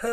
मैं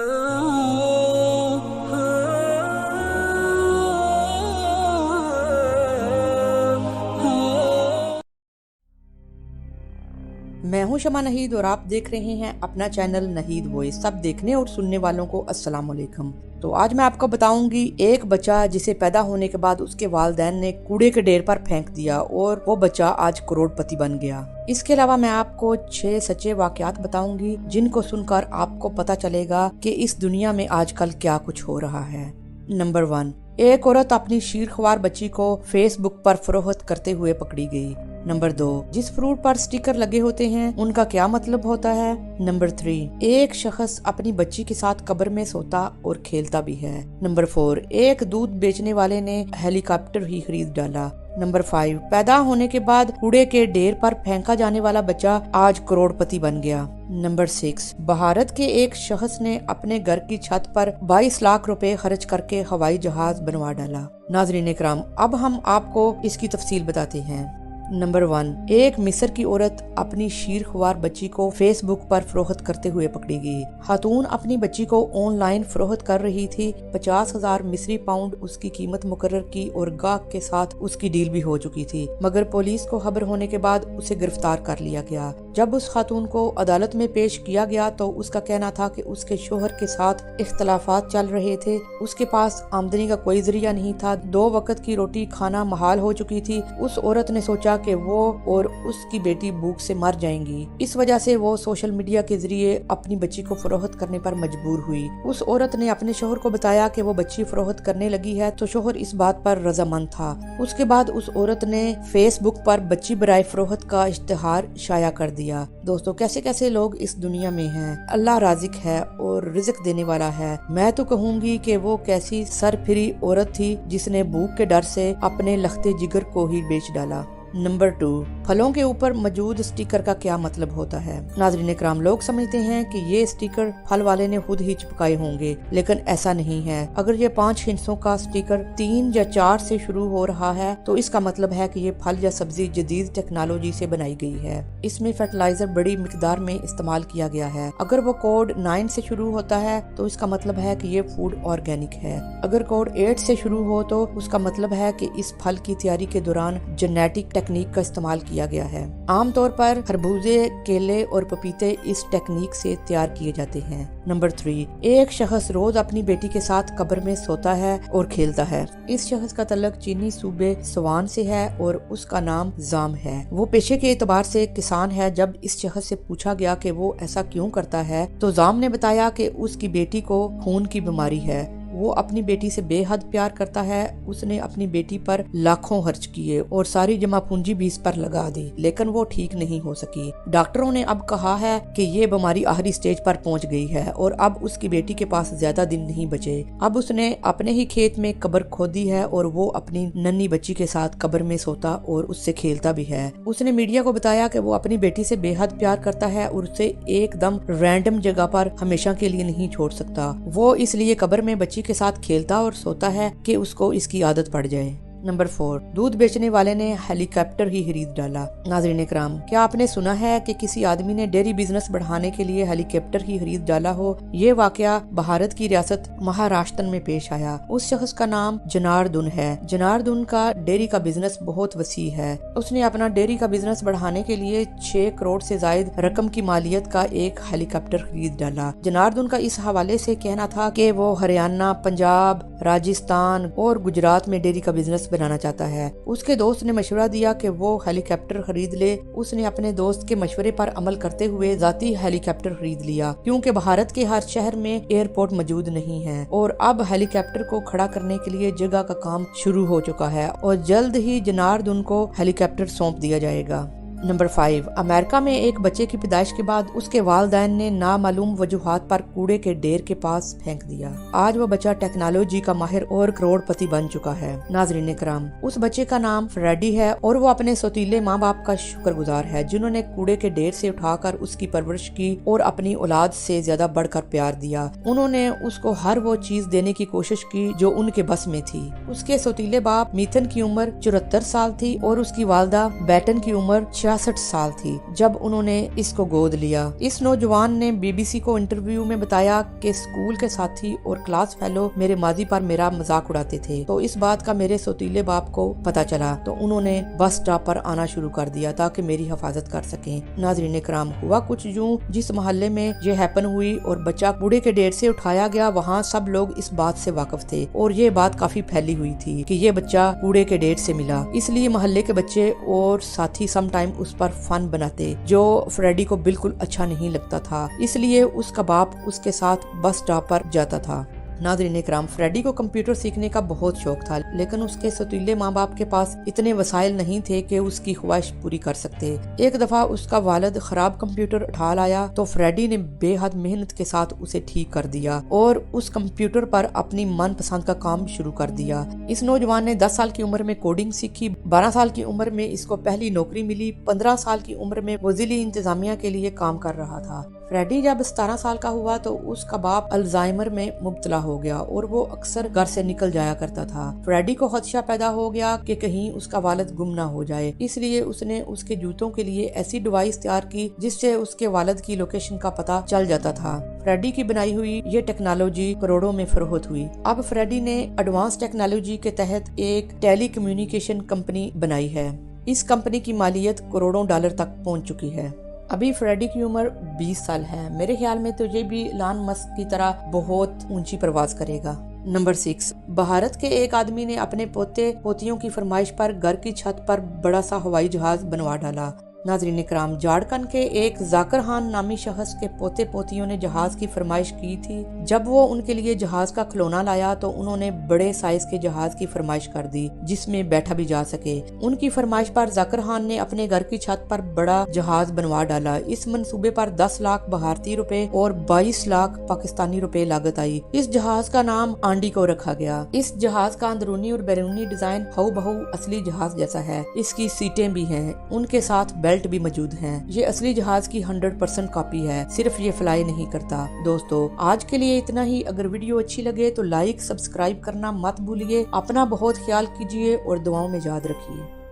हूं शमा नहीद और आप देख रहे हैं अपना चैनल नहीद वॉइस। सब देखने और सुनने वालों को अस्सलाम वालेकुम। तो आज मैं आपको बताऊंगी एक बच्चा जिसे पैदा होने के बाद उसके वालिदैन ने कूड़े के ढेर पर फेंक दिया और वो बच्चा आज करोड़पति बन गया। इसके अलावा मैं आपको 6 सच्चे वाकयात बताऊंगी जिनको सुनकर आपको पता चलेगा कि इस दुनिया में आजकल क्या कुछ हो रहा है। नंबर 1, एक औरत अपनी शीरख्वार बच्ची को फेसबुक पर फरोख्त करते हुए पकड़ी गई। नंबर 2, जिस फ्रूट पर स्टिकर लगे होते हैं उनका क्या मतलब होता है। नंबर 3, एक शख्स अपनी बच्ची के साथ कब्र में सोता और खेलता भी है। नंबर 4, एक दूध बेचने वाले ने हेलीकॉप्टर ही खरीद डाला। नंबर 5, पैदा होने के बाद कूड़े के ढेर पर फेंका जाने वाला बच्चा आज करोड़पति बन गया। नंबर 6, भारत के एक शख्स ने अपने घर की छत पर 22 लाख रुपए खर्च करके हवाई जहाज बनवा डाला। नाज़रीन इकराम, अब हम आपको इसकी तफसील बताते हैं। नंबर 1, एक मिस्र की औरत अपनी शीरख्वार बच्ची को फेसबुक पर फरोख्त करते हुए पकड़ी गई। खातून अपनी बच्ची को ऑनलाइन फरोख्त कर रही थी। 50,000 मिस्री पाउंड उसकी कीमत मुकर्रर की और गाहक के साथ उसकी डील भी हो चुकी थी, मगर पुलिस को खबर होने के बाद उसे गिरफ्तार कर लिया गया। जब उस खातून को अदालत में पेश किया गया तो उसका कहना था कि उसके शोहर के साथ इख्तलाफात चल रहे थे, उसके पास आमदनी का कोई जरिया नहीं था, 2 वक्त की रोटी खाना महाल हो चुकी थी। उस औरत ने सोचा कि वो और उसकी बेटी भूख से मर जाएंगी। इस वजह से वो सोशल मीडिया के जरिए अपनी बच्ची को फरोख्त करने पर मजबूर हुई। उस औरत ने अपने शोहर को बताया कि वो बच्ची फरोख्त करने लगी है, तो शोहर इस बात पर रजामंद था। उसके बाद उस औरत ने फेसबुक पर बच्ची बराए फरोख्त का इश्तिहार शाया कर दिया। दोस्तों, कैसे कैसे लोग इस दुनिया में हैं। अल्लाह राज़िक है और रिज़्क देने वाला है। मैं तो कहूँगी कि वो कैसी सरफिरी औरत थी जिसने भूख के डर से अपने लखते जिगर को ही बेच डाला। नंबर 2, फलों के ऊपर मौजूद स्टिकर का क्या मतलब होता है। नाज़रीन इकराम, लोग समझते हैं कि ये स्टिकर फल वाले ने खुद ही चिपकाए होंगे, लेकिन ऐसा नहीं है। अगर ये 5 हिस्सों का स्टिकर 3 या 4 से शुरू हो रहा है तो इसका मतलब है कि ये फल या सब्जी जदीद टेक्नोलॉजी से बनाई गई है। इसमें फर्टिलाइजर बड़ी मिकदार में इस्तेमाल किया गया है। अगर वो कोड 9 से शुरू होता है तो इसका मतलब है कि ये फूड ऑर्गेनिक है। अगर कोड 8 से शुरू हो तो उसका मतलब है कि इस फल की तैयारी के दौरान जेनेटिक टेक्निक का इस्तेमाल किया गया है। आमतौर पर खरबूजे, केले और पपीते इस टेक्निक से तैयार किए जाते हैं। नंबर 3, एक शख्स रोज अपनी बेटी के साथ कब्र में सोता है और खेलता है। इस शख्स का तल्लक चीनी सूबे स्वान से है और उसका नाम जाम है। वो पेशे के एतबार से किसान है। जब इस शख्स से पूछा गया कि वो ऐसा क्यों करता है तो जाम ने बताया कि उसकी बेटी को खून की बीमारी है। वो अपनी बेटी से बेहद प्यार करता है। उसने अपनी बेटी पर लाखों खर्च किए और सारी जमा पूंजी भी इस पर लगा दी, लेकिन वो ठीक नहीं हो सकी। डॉक्टरों ने अब कहा है कि ये बीमारी आखिरी स्टेज पर पहुंच गई है और अब उसकी बेटी के पास ज्यादा दिन नहीं बचे। अब उसने अपने ही खेत में कब्र खोदी है और वो अपनी नन्ही बच्ची के साथ कब्र में सोता और उससे खेलता भी है। उसने मीडिया को बताया कि वो अपनी बेटी से बेहद प्यार करता है और उसे एकदम रैंडम जगह पर हमेशा के लिए नहीं छोड़ सकता। वो इसलिए कब्र में बच्ची के साथ खेलता और सोता है कि उसको इसकी आदत पड़ जाए। नंबर 4, दूध बेचने वाले ने हेलीकॉप्टर ही खरीद डाला। नाज़रीन इकराम, क्या आपने सुना है कि किसी आदमी ने डेयरी बिजनेस बढ़ाने के लिए हेलीकॉप्टर ही खरीद डाला हो। ये वाकया भारत की रियासत महाराष्ट्र में पेश आया। उस शख्स का नाम जनार्दन है। जनार्दन का डेयरी का बिजनेस बहुत वसी है। उसने अपना डेयरी का बिजनेस बढ़ाने के लिए 6 करोड़ से जायद रकम की मालियत का एक हेलीकॉप्टर खरीद डाला। जनार्दन का इस हवाले से कहना था कि वो हरियाणा, पंजाब, राजस्थान और गुजरात में डेयरी का बिजनेस बनाना चाहता है। उसके दोस्त ने मशवरा दिया कि वो हेलीकॉप्टर खरीद ले। उसने अपने दोस्त के मशवरे पर अमल करते हुए जाती हेलीकॉप्टर खरीद लिया, क्योंकि भारत के हर शहर में एयरपोर्ट मौजूद नहीं है और अब हेलीकॉप्टर को खड़ा करने के लिए जगह का काम शुरू हो चुका है और जल्द ही जनार्दन को हेलीकॉप्टर सौंप दिया जाएगा। नंबर 5, अमेरिका में एक बच्चे की पैदाइश के बाद उसके वालिदैन ने नामालूम वजूहात पर कूड़े के ढेर के पास फेंक दिया। आज वो बच्चा टेक्नोलॉजी का माहिर और करोड़पति बन चुका है। नाज़रीन इकराम, उस बच्चे का नाम फ्रेडी है और वो अपने सौतीले माँ बाप का शुक्रगुजार है, जिन्होंने कूड़े के ढेर से उठाकर उसकी परवरिश की और अपनी औलाद से ज्यादा बढ़कर प्यार दिया। उन्होंने उसको हर वो चीज देने की कोशिश की जो उनके बस में थी। उसके सौतीले बाप मीथन की उम्र 74 साल थी और उसकी वालदा बैटन की उम्र 66 साल थी जब उन्होंने इसको गोद लिया। इस नौजवान ने BBC को इंटरव्यू में बताया कि स्कूल के साथी और क्लास फेलो मेरे मादी पर मेरा मजाक उड़ाते थे, तो इस बात का मेरे सौतीले बाप को पता चला तो उन्होंने बस स्टॉप पर आना शुरू कर दिया ताकि मेरी हिफाजत कर सकें। नाज़रीन कराम, हुआ कुछ यूं, जिस मोहल्ले में ये हैपन हुई और बच्चा कूड़े के ढेर से उठाया गया, वहाँ सब लोग इस बात से वाकिफ थे और ये बात काफी फैली हुई थी कि ये बच्चा कूड़े के ढेर से मिला। इसलिए मोहल्ले के बच्चे और साथी सम टाइम उस पर फन बनाते, जो फ्रेडी को बिल्कुल अच्छा नहीं लगता था। इसलिए उसका बाप उसके साथ बस स्टॉप पर जाता था। नाज़रीन इकराम, फ्रेडी को कंप्यूटर सीखने का बहुत शौक था, लेकिन उसके सतीले माँ बाप के पास इतने वसाइल नहीं थे कि उसकी ख्वाहिश पूरी कर सकते। एक दफा उसका वालिद खराब कंप्यूटर उठा लाया तो फ्रेडी ने बेहद मेहनत के साथ उसे ठीक कर दिया और उस कंप्यूटर पर अपनी मनपसंद का काम शुरू कर दिया। इस नौजवान ने 10 साल की उम्र में कोडिंग सीखी, 12 साल की उम्र में इसको पहली नौकरी मिली, 15 साल की उम्र में वो ज़िली इंतजामिया के लिए काम कर रहा था। फ्रेडी जब 17 साल का हुआ तो उसका बाप अल्जाइमर में मुब्तला हो गया और वो अक्सर घर से निकल जाया करता था। फ्रेडी को खदशा पैदा हो गया कि कहीं उसका वालिद गुम ना हो जाए, इसलिए उसने उसके जूतों के लिए ऐसी डिवाइस तैयार की जिससे उसके वालिद की लोकेशन का पता चल जाता था। फ्रेडी की बनाई हुई ये टेक्नोलॉजी करोड़ों में फरोख्त हुई। अब फ्रेडी ने एडवांस टेक्नोलॉजी के तहत एक टेली कम्युनिकेशन कंपनी बनाई है। इस कंपनी की मालियत करोड़ों डॉलर तक पहुंच चुकी है। अभी फ्रेडी की उम्र 20 साल है। मेरे ख्याल में तो ये भी इलॉन मस्क की तरह बहुत ऊंची परवाज करेगा। नंबर 6, भारत के एक आदमी ने अपने पोते पोतियों की फरमाइश पर घर की छत पर बड़ा सा हवाई जहाज बनवा डाला। नाज़रीन इकराम, झारखंड के एक जाकिर खान नामी शख्स के पोते पोतियों ने जहाज की फरमाइश की थी। जब वो उनके लिए जहाज का खिलौना लाया तो उन्होंने बड़े साइज के जहाज की फरमाइश कर दी जिसमें बैठा भी जा सके। उनकी फरमाइश पर जाकिर खान ने अपने घर की छत पर बड़ा जहाज बनवा डाला। इस मंसूबे पर 10 लाख भारतीय रुपए और 22 लाख पाकिस्तानी रुपए लागत आई। इस जहाज का नाम आंडी को रखा गया। इस जहाज का अंदरूनी और बैरूनी डिजाइन हूबहू असली जहाज जैसा है। इसकी सीटें भी हैं, उनके साथ बेल्ट भी मौजूद हैं। ये असली जहाज की 100% कॉपी है, सिर्फ ये फ्लाई नहीं करता। दोस्तों, आज के लिए इतना ही। अगर वीडियो अच्छी लगे तो लाइक सब्सक्राइब करना मत भूलिए। अपना बहुत ख्याल कीजिए और दुआओं में याद रखिए।